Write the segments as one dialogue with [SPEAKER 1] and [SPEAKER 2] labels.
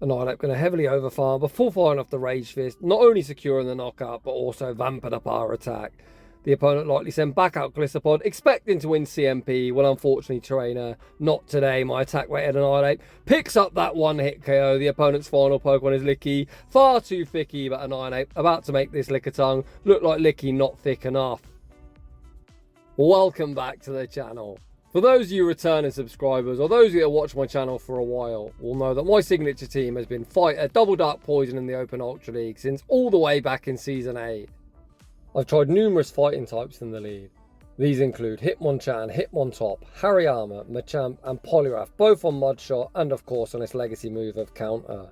[SPEAKER 1] Annihilape going to heavily overfarm before firing off the Rage Fist, not only securing the knockout, but also vamping up our attack. The opponent likely sent back out Glycerpod, expecting to win CMP. Well, unfortunately, trainer, not today. My attack rated Annihilape picks up that one-hit KO. The opponent's final Pokemon is Licky. Far too thicky, but Annihilape about to make this Lickitung look like Licky not thick enough. Welcome back to the channel. For those of you returning subscribers, or those of you that watch my channel for a while, will know that my signature team has been Fighter Double Dark Poison in the Open Ultra League since all the way back in Season 8. I've tried numerous fighting types in the league. These include Hitmonchan, Hitmontop, Hariyama, Machamp and Poliwrath, both on Mudshot and of course on its legacy move of Counter.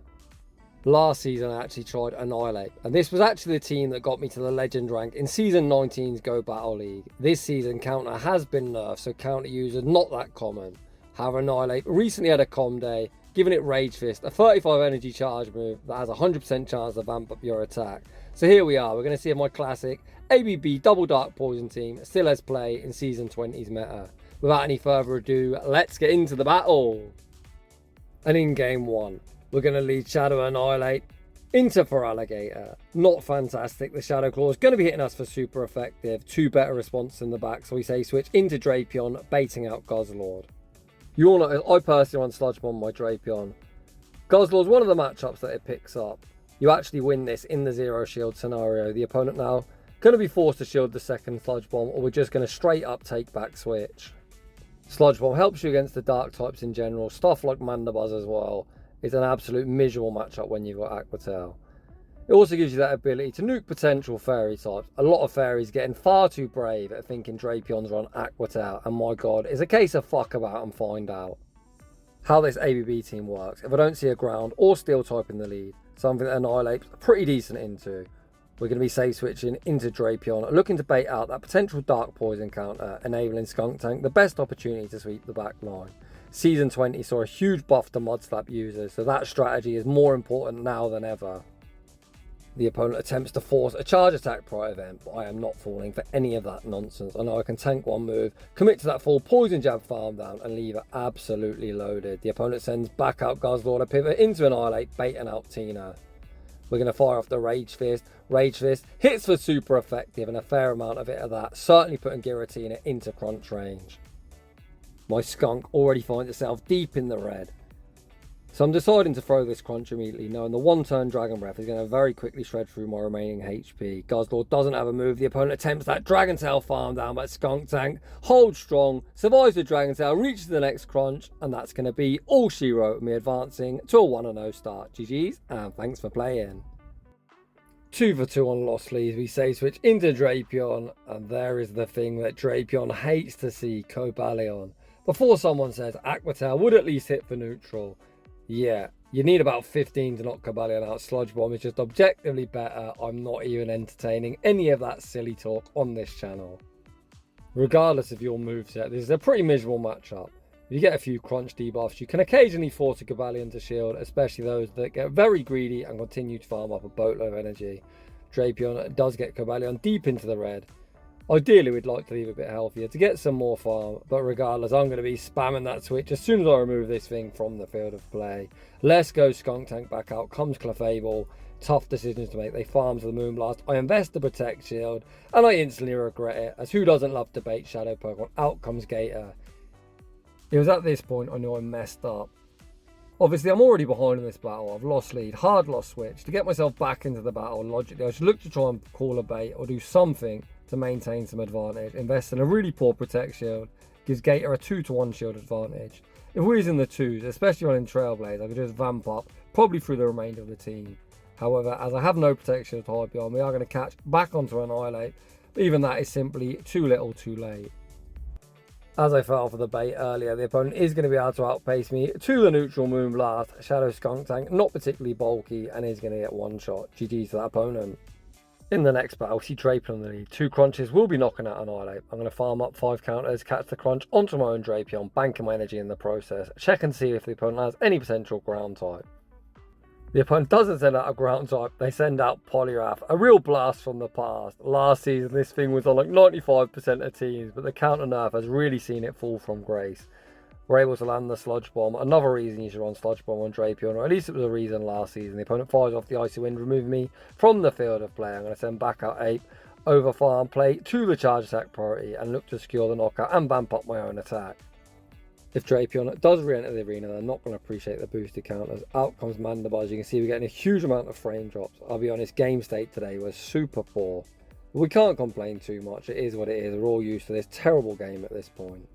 [SPEAKER 1] Last season I actually tried Annihilape, and this was actually the team that got me to the Legend rank in Season 19's Go Battle League. This season Counter has been nerfed, so Counter users not that common. However, Annihilape recently had a Comm Day, giving it Rage Fist, a 35 energy charge move that has a 100% chance to vamp up your attack. So here we are, we're going to see if my classic ABB Double Dark Poison team still has play in Season 20's meta. Without any further ado, let's get into the battle. And in Game 1, we're going to lead Shadow Annihilape into Feraligatr. Not fantastic, the Shadow Claw is going to be hitting us for super effective, 2 better response in the back, so we say switch into Drapion, baiting out Guzzlord. You all know, I personally run Sludge Bomb my Drapion. Guzzlord's one of the matchups that it picks up. You actually win this in the zero shield scenario. The opponent now going to be forced to shield the second Sludge Bomb, or we're just going to straight up take back switch. Sludge Bomb helps you against the dark types in general, stuff like Mandibuzz as well. It's an absolute miserable matchup when you've got Aqua Tail. It also gives you that ability to nuke potential fairy types. A lot of fairies getting far too brave at thinking Drapion's run Aqua Tail, and my god, it's a case of fuck about and find out. How this ABB team works, if I don't see a ground or steel type in the lead, something that Annihilape's pretty decent into, we're going to be safe switching into Drapion, looking to bait out that potential Dark Poison counter, enabling Skuntank the best opportunity to sweep the back line. Season 20 saw a huge buff to Mud Slap users, so that strategy is more important now than ever. The opponent attempts to force a charge attack prior event, but I am not falling for any of that nonsense. I know I can tank one move, commit to that full poison jab farm down and leave it absolutely loaded. The opponent sends back out Guzzlord, a pivot into Annihilape, baiting out Tina. We're going to fire off the Rage Fist. Rage Fist hits for super effective, and a fair amount of it of that, certainly putting Giratina into crunch range. My skunk already finds itself deep in the red. So I'm deciding to throw this crunch immediately, knowing the one-turn Dragon Breath is going to very quickly shred through my remaining HP. Guzzlord doesn't have a move. The opponent attempts that Dragon Tail farm down, but Skuntank holds strong, survives the Dragon Tail, reaches the next crunch, and that's going to be all she wrote, me advancing to a 1-0 start. GG's, and thanks for playing. 2 for 2 on Lost Leaves, we say switch into Drapion, and there is the thing that Drapion hates to see, Cobalion. Before someone says Aqua Tail would at least hit for neutral. Yeah, you need about 15 to knock Cobalion out. Sludge Bomb is just objectively better. I'm not even entertaining any of that silly talk on this channel. Regardless of your moveset, this is a pretty miserable matchup. If you get a few crunch debuffs, you can occasionally force a Cobalion to shield, especially those that get very greedy and continue to farm up a boatload of energy. Drapion does get Cobalion deep into the red. Ideally, we'd like to leave a bit healthier to get some more farm, but regardless, I'm going to be spamming that switch as soon as I remove this thing from the field of play. Let's go Skuntank back out, comes Clefable. Tough decisions to make. They farm to the Moonblast. I invest the Protect Shield, and I instantly regret it, as who doesn't love to bait Shadow Pokemon? Out comes Gator. It was at this point I knew I messed up. Obviously, I'm already behind in this battle. I've lost lead, hard lost switch. To get myself back into the battle, logically, I should look to try and call a bait or do something to maintain some advantage. Invest in a really poor Protect Shield, gives Gator a 2-to-1 shield advantage. If we're using the 2s, especially on Trailblaze, I could just vamp up, probably through the remainder of the team. However, as I have no Protect Shield type beyond, we are going to catch back onto Annihilape, but even that is simply too little too late. As I fell for the bait earlier, the opponent is going to be able to outpace me to the neutral Moonblast. Shadow Skuntank, not particularly bulky, and is going to get one shot. GG to that opponent. In the next battle, see Drapion on the lead. 2 crunches will be knocking out Annihilape. I'm going to farm up 5 counters, catch the crunch onto my own Drapion, banking my energy in the process. Check and see if the opponent has any potential ground type. The opponent doesn't send out a ground type, they send out Poliwrath, a real blast from the past. Last season this thing was on like 95% of teams, but the counter nerf has really seen it fall from grace. We're able to land the Sludge Bomb. Another reason you should run Sludge Bomb on Drapion, or at least it was a reason last season. The opponent fires off the Icy Wind, removing me from the field of play. I'm going to send back out Ape, over farm play to the charge attack priority, and look to secure the knockout and vamp up my own attack. If Drapion does re-enter the arena, they're not going to appreciate the boosted counters. Out comes Mandibar. As you can see, we're getting a huge amount of frame drops. I'll be honest, game state today was super poor. We can't complain too much. It is what it is. We're all used to this terrible game at this point.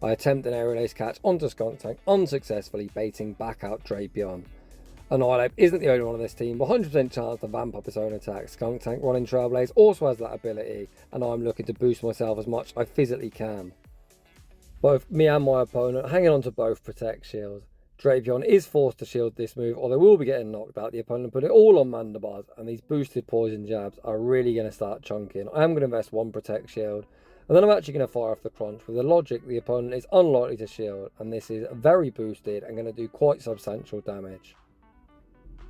[SPEAKER 1] I attempt an aerial ace catch onto Skuntank, unsuccessfully baiting back out Drapion. Annihilape isn't the only one on this team, 100% chance to vamp up his own attack. Skuntank running Trailblaze also has that ability, and I'm looking to boost myself as much as I physically can. Both me and my opponent hanging on to both protect shields. Drapion is forced to shield this move, or they will be getting knocked out. The opponent put it all on Mandibars, and these boosted poison jabs are really going to start chunking. I am going to invest one protect shield, and then I'm actually going to fire off the crunch. With the logic, the opponent is unlikely to shield, and this is very boosted and going to do quite substantial damage.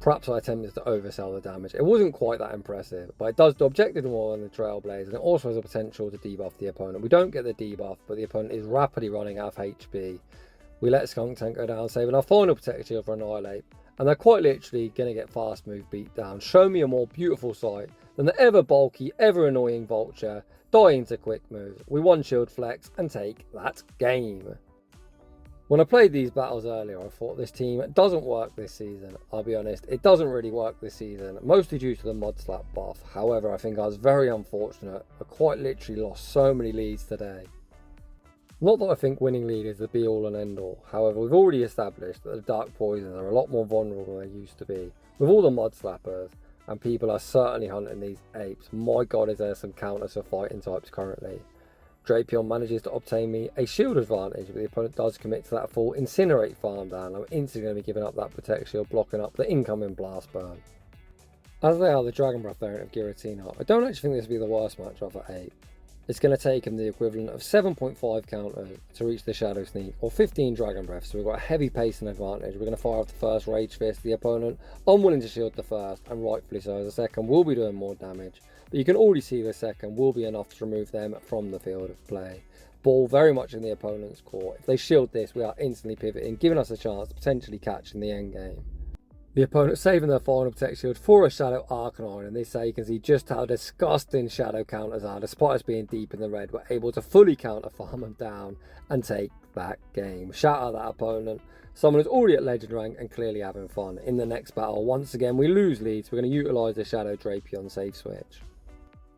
[SPEAKER 1] Perhaps I attempted to oversell the damage. It wasn't quite that impressive, but it does do objective more than the Trailblaze, and it also has the potential to debuff the opponent. We don't get the debuff, but the opponent is rapidly running out of HP. We let Skuntank go down, saving our final protect shield for Annihilape, and they're quite literally going to get fast move beat down. Show me a more beautiful sight than the ever bulky, ever annoying Vulture dying to quick moves. We one shield flex and take that game. When I played these battles earlier, I thought this team doesn't work this season. I'll be honest, it doesn't really work this season, mostly due to the Mud Slap buff. However, I think I was very unfortunate. I quite literally lost so many leads today. Not that I think winning lead is the be all and end all. However, we've already established that the Dark Poisons are a lot more vulnerable than they used to be. With all the Mud Slappers, and people are certainly hunting these apes. My god, is there some counters for fighting types currently. Drapion manages to obtain me a shield advantage, but the opponent does commit to that full Incinerate farm down. I'm instantly going to be giving up that Protect Shield, blocking up the incoming Blast Burn. As they are the Dragon Breath variant of Giratina, I don't actually think this will be the worst matchup for 8. It's going to take him the equivalent of 7.5 counters to reach the Shadow Sneak, or 15 Dragon Breaths, so we've got a heavy pacing advantage. We're going to fire off the first Rage Fist. The opponent unwilling to shield the first, and rightfully so, as the second will be doing more damage. But you can already see the second will be enough to remove them from the field of play. Ball very much in the opponent's court. If they shield this, we are instantly pivoting, giving us a chance to potentially catch in the end game. The opponent saving their final Protect Shield for a Shadow Arcanine, and this you can see just how disgusting Shadow counters are. Despite us being deep in the red, we're able to fully counter farm them down and take that game. Shout out that opponent. Someone who's already at Legend rank and clearly having fun. In the next battle, once again, we lose leads. We're going to utilise the Shadow Drapion save switch.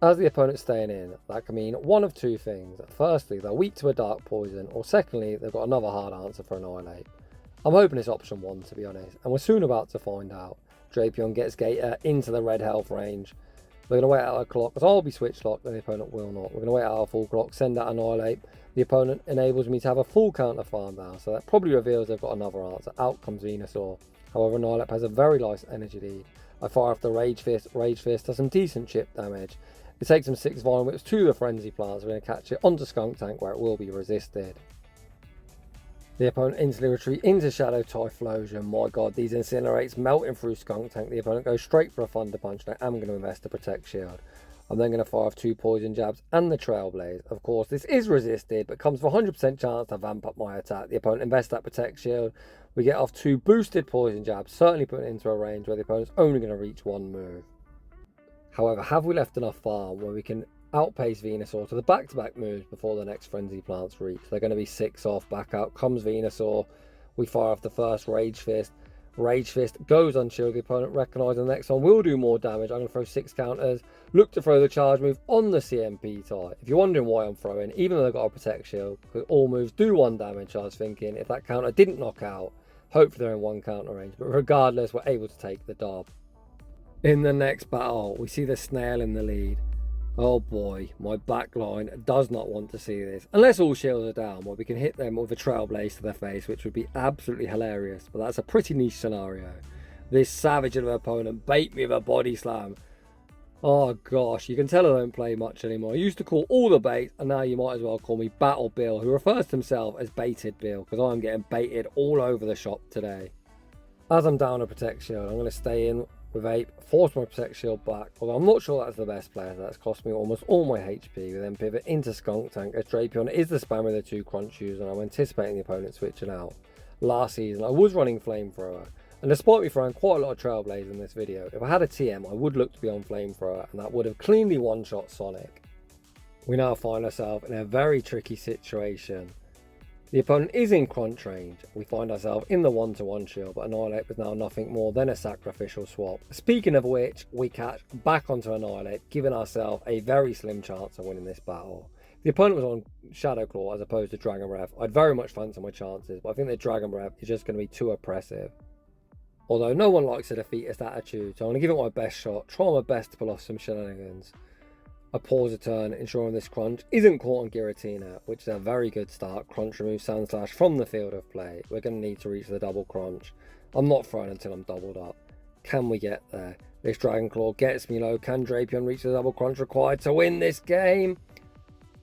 [SPEAKER 1] As the opponent's staying in, that can mean one of two things. Firstly, they're weak to a Dark Poison, or secondly, they've got another hard answer for Annihilape. I'm hoping it's option 1, to be honest, and we're soon about to find out. Drapion gets Gator into the red health range. We're going to wait out our clock, as I'll be switch locked and the opponent will not. We're going to wait out our full clock, send out Annihilape. The opponent enables me to have a full counter farm down, so that probably reveals they've got another answer. Out comes Venusaur. However, Annihilape has a very nice energy lead. I fire off the Rage Fist. Rage Fist does some decent chip damage. It takes him 6 Vine Whips to the Frenzy Plants. We're going to catch it onto Skuntank, where it will be resisted. The opponent instantly retreat into Shadow Typhlosion. My god, these Incinerates melting through Skuntank. The opponent goes straight for a Thunder Punch, and I am going to invest a Protect Shield. I'm then going to fire off 2 Poison Jabs and the Trailblaze. Of course, this is resisted, but comes with 100% chance to vamp up my attack. The opponent invests that Protect Shield. We get off 2 boosted Poison Jabs, certainly putting it into a range where the opponent's only going to reach 1 move. However, have we left enough farm where we can outpace Venusaur to the back-to-back moves before the next Frenzy Plants reach? They're going to be 6 off. Back out comes Venusaur. We fire off the first Rage Fist. Rage Fist goes unshielded. The opponent recognises the next one will do more damage. I'm going to throw 6 counters. Look to throw the charge move on the CMP type. If you're wondering why I'm throwing, even though they've got a Protect Shield, because all moves do 1 damage, I was thinking if that counter didn't knock out, hopefully they're in 1 counter range. But regardless, we're able to take the dub. In the next battle, we see the Snail in the lead. Oh boy, my backline does not want to see this. Unless all shields are down, where we can hit them with a Trailblaze to their face, which would be absolutely hilarious. But that's a pretty niche scenario. This savage of an opponent bait me with a Body Slam. Oh gosh, you can tell I don't play much anymore. I used to call all the baits, and now you might as well call me Battle Bill, who refers to himself as Baited Bill, because I'm getting baited all over the shop today. As I'm down a Protect Shield, I'm going to stay in with Ape, force my Protect Shield back, although I'm not sure that's the best play, as that's cost me almost all my HP. We then pivot into Skuntank, as Drapion is the spam with the 2 crunch use, and I'm anticipating the opponent switching out. Last season I was running Flamethrower, and despite me throwing quite a lot of Trailblaze in this video, if I had a TM I would look to be on Flamethrower, and that would have cleanly one-shot Sonic. We now find ourselves in a very tricky situation. The opponent is in crunch range. We find ourselves in the 1-to-1 shield, but Annihilape is now nothing more than a sacrificial swap. Speaking of which, we catch back onto Annihilape, giving ourselves a very slim chance of winning this battle. If the opponent was on Shadow Claw as opposed to Dragon Breath, I'd very much fancy my chances, but I think that Dragon Breath is just going to be too oppressive. Although no one likes a defeatist attitude, so I'm going to give it my best shot, try my best to pull off some shenanigans. I pause a turn, ensuring this crunch isn't caught on Giratina, which is a very good start. Crunch removes Sandslash from the field of play. We're going to need to reach the double crunch. I'm not throwing until I'm doubled up. Can we get there? This Dragon Claw gets me low. Can Drapion reach the double crunch required to win this game?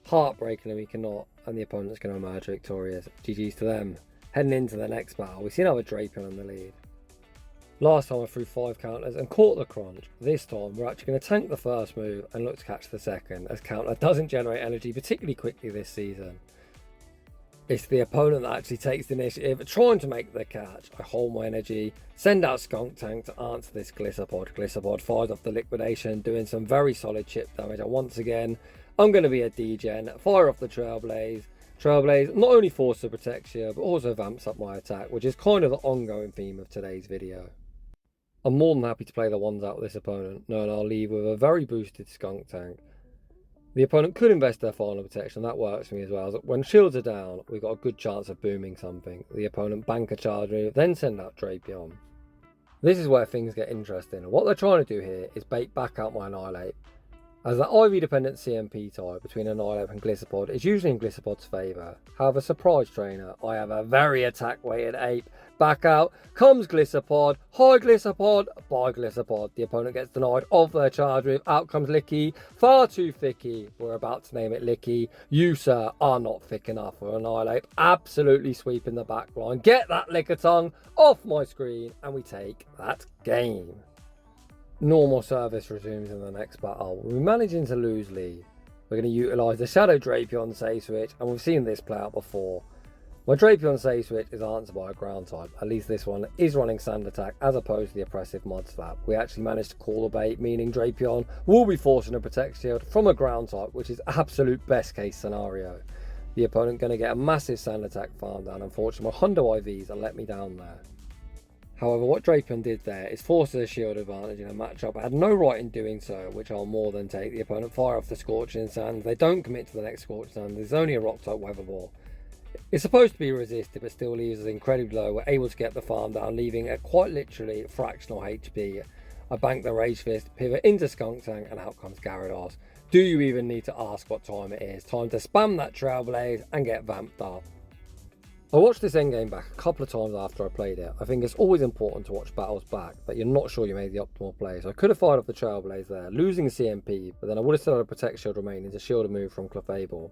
[SPEAKER 1] Heartbreakingly, we cannot, and the opponent's going to emerge victorious. GG's to them. Heading into the next battle, we see another Drapion in the lead. Last time I threw 5 counters and caught the crunch. This time we're actually going to tank the first move and look to catch the second, as counter doesn't generate energy particularly quickly this season. It's the opponent that actually takes the initiative, trying to make the catch. I hold my energy, send out Skuntank to answer this Glisserpod. Glisserpod fires off the liquidation, doing some very solid chip damage. And once again, I'm going to be a degen, fire off the Trailblaze. Trailblaze not only forces the Protect Shield, but also vamps up my attack, which is kind of the ongoing theme of today's video. I'm more than happy to play the ones out with this opponent, knowing I'll leave with a very boosted Skuntank. The opponent could invest their final protection, that works for me as well. When shields are down, we've got a good chance of booming something. The opponent bank a charge move, then send out Drapion. This is where things get interesting, and what they're trying to do here is bait back out my Annihilape. As the IV dependent CMP type between Annihilape and Glisserpod is usually in Glisserpod's favour. However, surprise trainer, I have a very attack weighted Ape. Back out comes Glisserpod, high Glisserpod, by Glisserpod. The opponent gets denied of their charge move. Out comes Licky, far too thicky. We're about to name it Licky. You, sir, are not thick enough for Annihilape. Absolutely sweeping the back line. Get that Lickitung off my screen, and we take that game. Normal service resumes in the next battle. We're managing to lose lead. We're going to utilise the Shadow Drapion save switch, and we've seen this play out before. My Drapion save switch is answered by a ground type. At least this one is running Sand Attack as opposed to the oppressive mod slap. We actually managed to call the bait, meaning Drapion will be forcing a Protect Shield from a ground type, which is absolute best case scenario. The opponent going to get a massive Sand Attack farm down. Unfortunately, my Hundo IVs are let me down there. However, what Drapion did there is force a shield advantage in a matchup. I had no right in doing so, which I'll more than take. The opponent fire off the Scorching Sands. They don't commit to the next Scorching Sand. There's only a rock type Weather Ball. It's supposed to be resisted, but still leaves us incredibly low. We're able to get the farm down, leaving a quite literally fractional HP. I bank the Rage Fist, pivot into Skuntank, and out comes Gyarados. Do you even need to ask what time it is? Time to spam that Trailblaze and get vamped up. I watched this endgame back a couple of times after I played it. I think it's always important to watch battles back, but you're not sure you made the optimal play. So I could have fired off the Trailblaze there, losing CMP, but then I would have still had a Protect Shield remaining to shield a move from Clefable.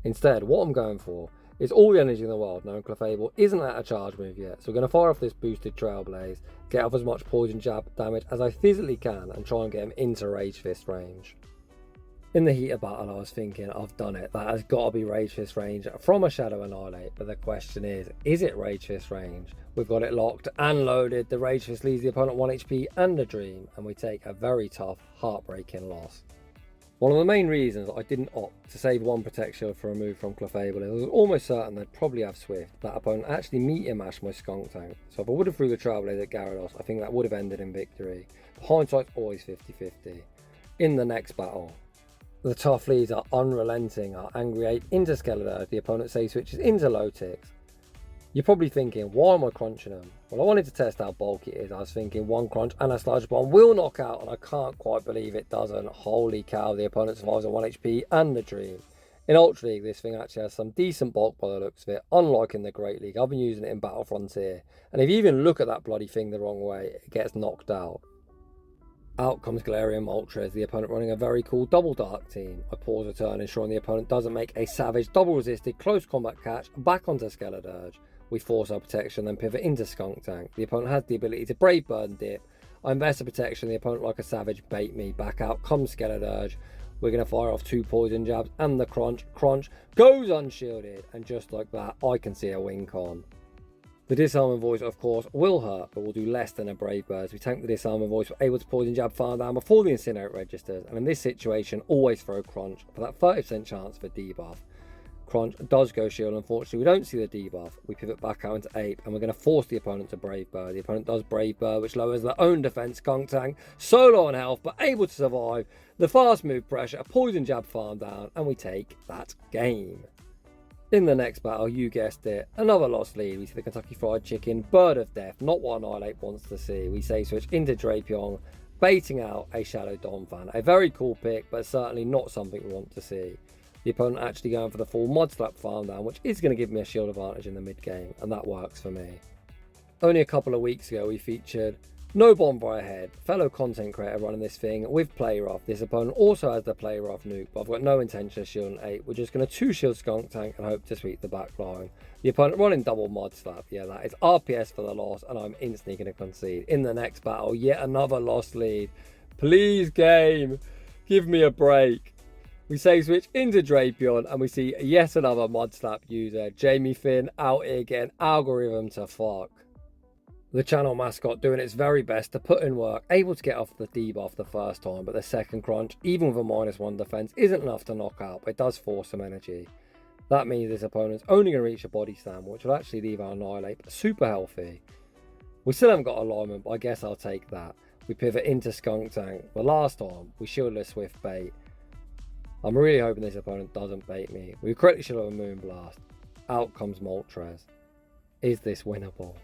[SPEAKER 1] Instead, what I'm going for is all the energy in the world, knowing Clefable isn't at a charge move yet. So we're going to fire off this boosted Trailblaze, get off as much poison jab damage as I physically can, and try and get him into Rage Fist range. In the heat of battle, I was thinking, I've done it. That has got to be Rage Fist range from a Shadow Annihilape. But the question is it Rage Fist range? We've got it locked and loaded. The Rage Fist leaves the opponent 1 HP and a dream. And we take a very tough, heartbreaking loss. One of the main reasons I didn't opt to save one Protect Shield for a move from Clefable is I was almost certain they'd probably have Swift. That opponent actually Meteor Mash my Skuntank. So if I would have threw the Trailblaze at Gyarados, I think that would have ended in victory. But hindsight's always 50-50. In the next battle, the tough leads are unrelenting. Our Angry Ape into Skeletor, the opponent save switches into Lotix. You're probably thinking, why am I crunching them? Well, I wanted to test how bulky it is. I was thinking one crunch and a Sludge Bomb will knock out, and I can't quite believe it doesn't. Holy cow, the opponent survives on 1 HP and the dream. In Ultra League, this thing actually has some decent bulk by the looks of it, unlike in the Great League. I've been using it in Battle Frontier, and if you even look at that bloody thing the wrong way, it gets knocked out. Out comes Galarian Moltres, the opponent running a very cool double dark team. I pause a turn, ensuring the opponent doesn't make a savage double resisted close combat catch back onto Skeledirge. We force our protection, then pivot into Skuntank. The opponent has the ability to Brave Bird and dip. I invest a protection, the opponent like a savage bait me, back out comes Shadow Drapion. We're going to fire off 2 poison jabs and the crunch goes unshielded, and just like that I can see a wink on. The disarming voice of course will hurt, but will do less than a Brave Bird. We tank the disarming voice, we're able to poison jab farm down before the incinerate registers, and in this situation always throw crunch for that 30% chance for debuff. Crunch does go shield, unfortunately we don't see the debuff. We pivot back out into Ape and we're going to force the opponent to Brave Bird. The opponent does Brave Bird, which lowers their own defense. Skuntank so low on health but able to survive the fast move pressure, a poison jab farm down, and we take that game. In the next battle, you guessed it, another lost lead. We see the Kentucky Fried Chicken, Bird of Death, not what Annihilape wants to see. We say switch into Drapion, baiting out a Shadow Dom fan. A very cool pick, but certainly not something we want to see. The opponent actually going for the full Mud Slap farm down, which is going to give me a shield advantage in the mid game, and that works for me. Only a couple of weeks ago we featured no Bonfire Head, fellow content creator running this thing with Play Rough. This opponent also has the Play Rough nuke, but I've got no intention of shielding 8. We're just going to 2-shield Skuntank and hope to sweep the back line. The opponent running double Mud Slap. Yeah, that is RPS for the loss, and I'm instantly going to concede. In the next battle, yet another lost lead. Please game, give me a break. We say switch into Drapion and we see yet another Mud Slap user. Jamie Finn out here getting algorithm to fuck. The channel mascot doing its very best to put in work, able to get off the debuff the first time, but the second crunch, even with a -1 defense, isn't enough to knock out, but it does force some energy. That means this opponent's only going to reach a body slam, which will actually leave our Annihilape super healthy. We still haven't got alignment, but I guess I'll take that. We pivot into Skuntank. The last time, we shielded a swift bait. I'm really hoping this opponent doesn't bait me. We correctly should have a Moonblast. Out comes Moltres. Is this winnable?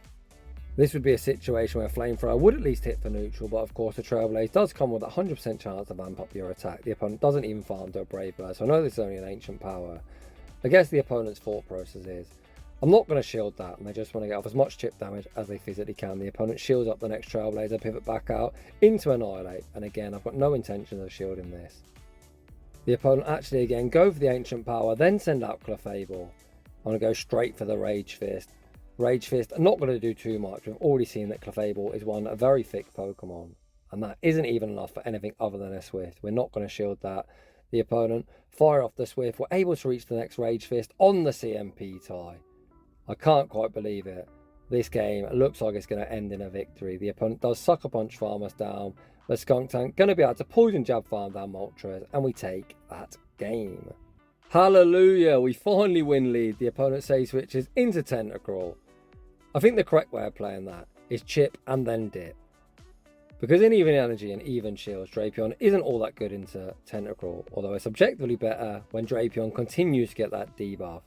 [SPEAKER 1] This would be a situation where Flamethrower would at least hit for neutral, but of course the Trailblaze does come with a 100% chance to vamp up your attack. The opponent doesn't even farm to a Brave Bird, so I know this is only an ancient power. I guess the opponent's thought process is, I'm not going to shield that, and they just want to get off as much chip damage as they physically can. The opponent shields up the next Trailblazer, pivot back out into Annihilape, and again I've got no intention of shielding this. The opponent actually again go for the ancient power, then send out Clefable. I'm going to go straight for the Rage Fist. Rage Fist, I'm not going to do too much. We've already seen that Clefable is a very thick Pokemon, and that isn't even enough for anything other than a Swift. We're not going to shield that. The opponent fire off the Swift. We're able to reach the next Rage Fist on the CMP tie. I can't quite believe it. This game looks like it's going to end in a victory. The opponent does Sucker Punch farm us down. The Skuntank going to be able to Poison Jab farm down Moltres, and we take that game. Hallelujah, we finally win lead. The opponent say switches into Tentacruel. I think the correct way of playing that is chip and then dip. Because in even energy and even shields, Drapion isn't all that good into Tentacruel, although it's objectively better when Drapion continues to get that debuff.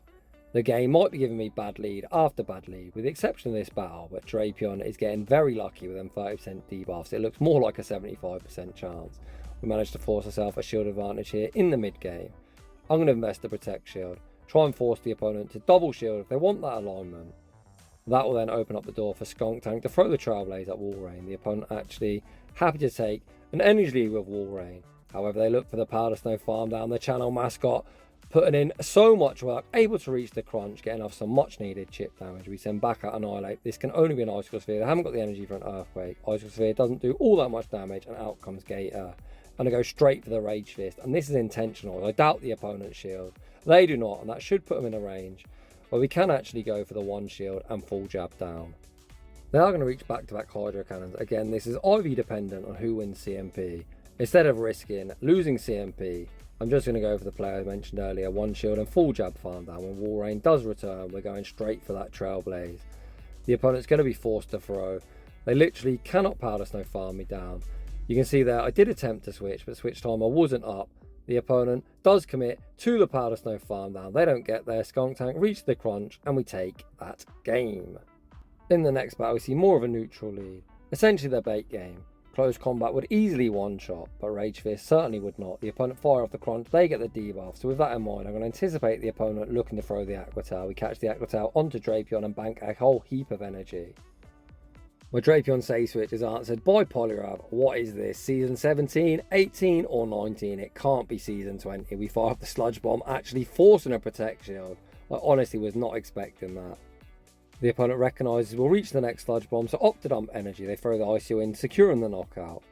[SPEAKER 1] The game might be giving me bad lead after bad lead, with the exception of this battle, but Drapion is getting very lucky with them 30% debuffs. It looks more like a 75% chance. We managed to force ourselves a shield advantage here in the mid game. I'm going to invest the Protect Shield, try and force the opponent to double shield if they want that alignment. That will then open up the door for Skuntank to throw the Trailblaze at Walrein. The opponent actually happy to take an energy lead with Walrein. However, they look for the Powder Snow farm down. The channel mascot putting in so much work, able to reach the crunch, getting off some much needed chip damage. We send back out Annihilape. This can only be an Icicle Sphere. They haven't got the energy for an Earthquake. Icicle Sphere doesn't do all that much damage, and out comes Gator. And I go straight for the Rage Fist, and this is intentional. I doubt the opponent's shield. They do not, and that should put them in a range. But we can actually go for the one shield and full jab down. They are going to reach back-to-back Hydro Cannons. Again, this is IV dependent on who wins CMP. Instead of risking losing CMP, I'm just going to go for the player I mentioned earlier, one shield and full jab farm down. When Walrein does return, we're going straight for that Trailblaze. The opponent's going to be forced to throw. They literally cannot Powder Snow farm me down. You can see there I did attempt to switch, but switch time I wasn't up. The opponent does commit to the Powder Snow farm down. They don't get there. Skuntank reach the crunch, and we take that game. In the next battle, we see more of a neutral lead. Essentially their bait game. Close combat would easily one-shot, but Rage Fist certainly would not. The opponent fire off the crunch, they get the debuff. So with that in mind, I'm going to anticipate the opponent looking to throw the Aqua Tail. We catch the Aqua Tail onto Drapion and bank a whole heap of energy. My Drapion say switch is answered by Poliwrath. What is this? Season 17, 18 or 19? It can't be season 20. We fire off the Sludge Bomb, actually forcing a Protect Shield. I honestly was not expecting that. The opponent recognises we'll reach the next sludge bomb, so opt to dump energy. They throw the ICO in, securing the knockout.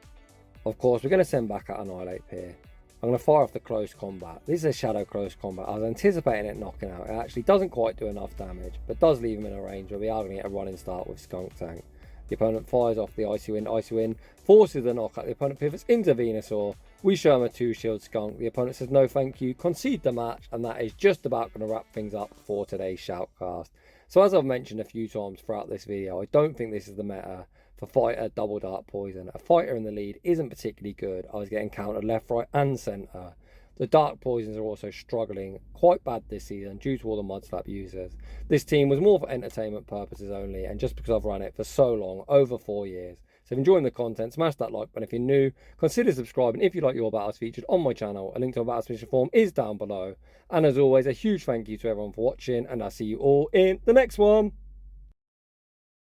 [SPEAKER 1] Of course, we're going to send back out Annihilape here. I'm going to fire off the close combat. This is a shadow close combat. I was anticipating it knocking out. It actually doesn't quite do enough damage, but does leave him in a range where we are going to get a running start with Skuntank. The opponent fires off the ICO in, forces the knockout. The opponent pivots into Venusaur. We show him a 2-shield skunk. The opponent says no thank you, concede the match, and that is just about going to wrap things up for today's shoutcast. So as I've mentioned a few times throughout this video, I don't think this is the meta for fighter double dark poison. A fighter in the lead isn't particularly good. I was getting countered left, right and centre. The dark poisons are also struggling quite bad this season due to all the mud slap users. This team was more for entertainment purposes only, and just because I've run it for so long, over 4 years. So if you're enjoying the content, smash that like button. If you're new, consider subscribing if you like your battles featured on my channel. A link to my battle submission form is down below. And as always, a huge thank you to everyone for watching, and I'll see you all in the next one.